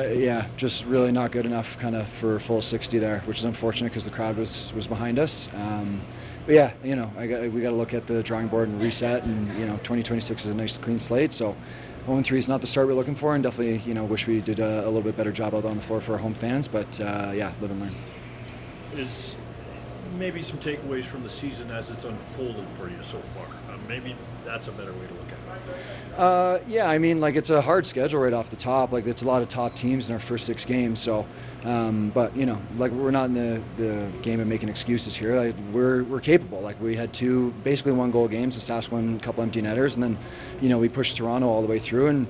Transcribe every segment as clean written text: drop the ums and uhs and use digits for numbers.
Yeah, just really not good enough kind of for a full 60 there, which is unfortunate because the crowd was behind us. But yeah, we got to look at the drawing board and reset, and 2026 is a nice clean slate. So 0-3 is not the start we're looking for, and definitely wish we did a little bit better job out on the floor for our home fans. But yeah, live and learn. Is maybe some takeaways from the season as it's unfolded for you so far? Maybe that's a better way to look at it. Yeah, I mean, it's a hard schedule right off the top. It's a lot of top teams in our first 6 games. So, but we're not in the game of making excuses here. We're capable. We had 2 basically 1-goal games. Saskatchewan, a couple empty netters, and then we pushed Toronto all the way through. And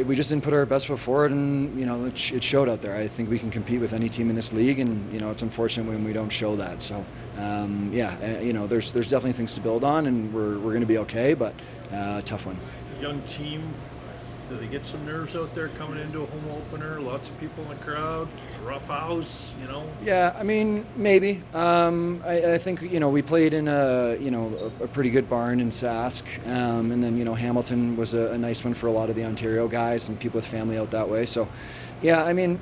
we just didn't put our best foot forward, and it showed out there. I think we can compete with any team in this league, and it's unfortunate when we don't show that. So there's definitely things to build on, and we're going to be okay, but tough one. Young team. Do they get some nerves out there coming into a home opener? Lots of people in the crowd. It's a rough house, Yeah, I mean, maybe. I think we played in a pretty good barn in Sask, and then Hamilton was a nice one for a lot of the Ontario guys and people with family out that way. So, yeah, I mean,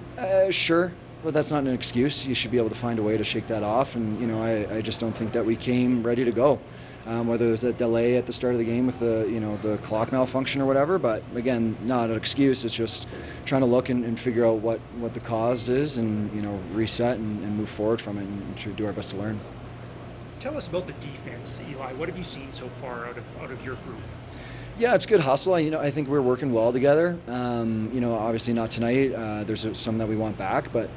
sure. But that's not an excuse. You should be able to find a way to shake that off, and I just don't think that we came ready to go. Whether it was a delay at the start of the game with the clock malfunction or whatever, but again, not an excuse. It's just trying to look and figure out what the cause is, and reset and move forward from it, and try to do our best to learn. Tell us about the defense, Eli. What have you seen so far out of your group? Yeah, it's good hustle. I think we're working well together. Obviously not tonight. There's some that we want back, but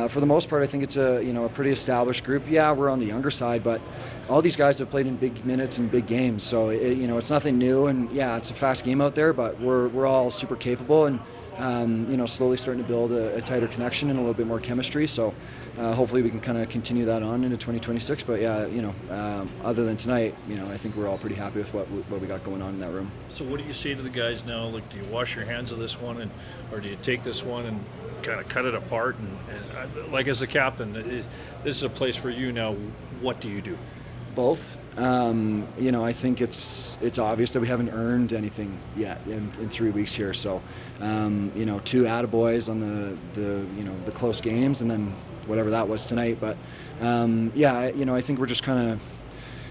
for the most part, I think it's a pretty established group. Yeah, we're on the younger side, but all these guys have played in big minutes and big games, so it's nothing new. And yeah, it's a fast game out there, but we're all super capable, and slowly starting to build a tighter connection and a little bit more chemistry. So hopefully we can kind of continue that on into 2026. But yeah, other than tonight, I think we're all pretty happy with what we got going on in that room. So what do you say to the guys now? Do you wash your hands of this one, or do you take this one and kind of cut it apart? And as a captain, this is a place for you now. What do you do? Both. I think it's obvious that we haven't earned anything yet in 3 weeks here. So, 2 attaboys on the close games, and then whatever that was tonight. But I think we're just kind of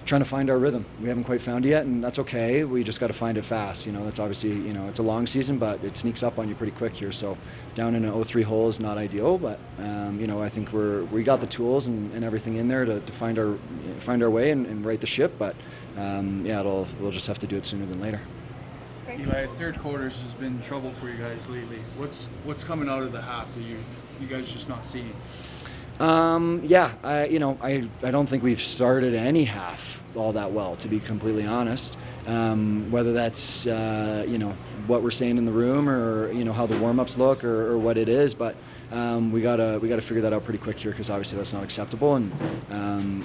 trying to find our rhythm. We haven't quite found it yet, and that's okay. We just got to find it fast. That's obviously, it's a long season, but it sneaks up on you pretty quick here. So down in an 0-3 hole is not ideal, but I think we got the tools and everything in there to find our way and right the ship. But we'll just have to do it sooner than later. Eli, third quarters has been trouble for you guys lately. What's coming out of the half that you guys just not seeing? I don't think we've started any half all that well, to be completely honest. Whether that's what we're saying in the room, or how the warm-ups look, or what it is, but we gotta figure that out pretty quick here, because obviously that's not acceptable, and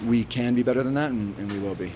we can be better than that, and we will be.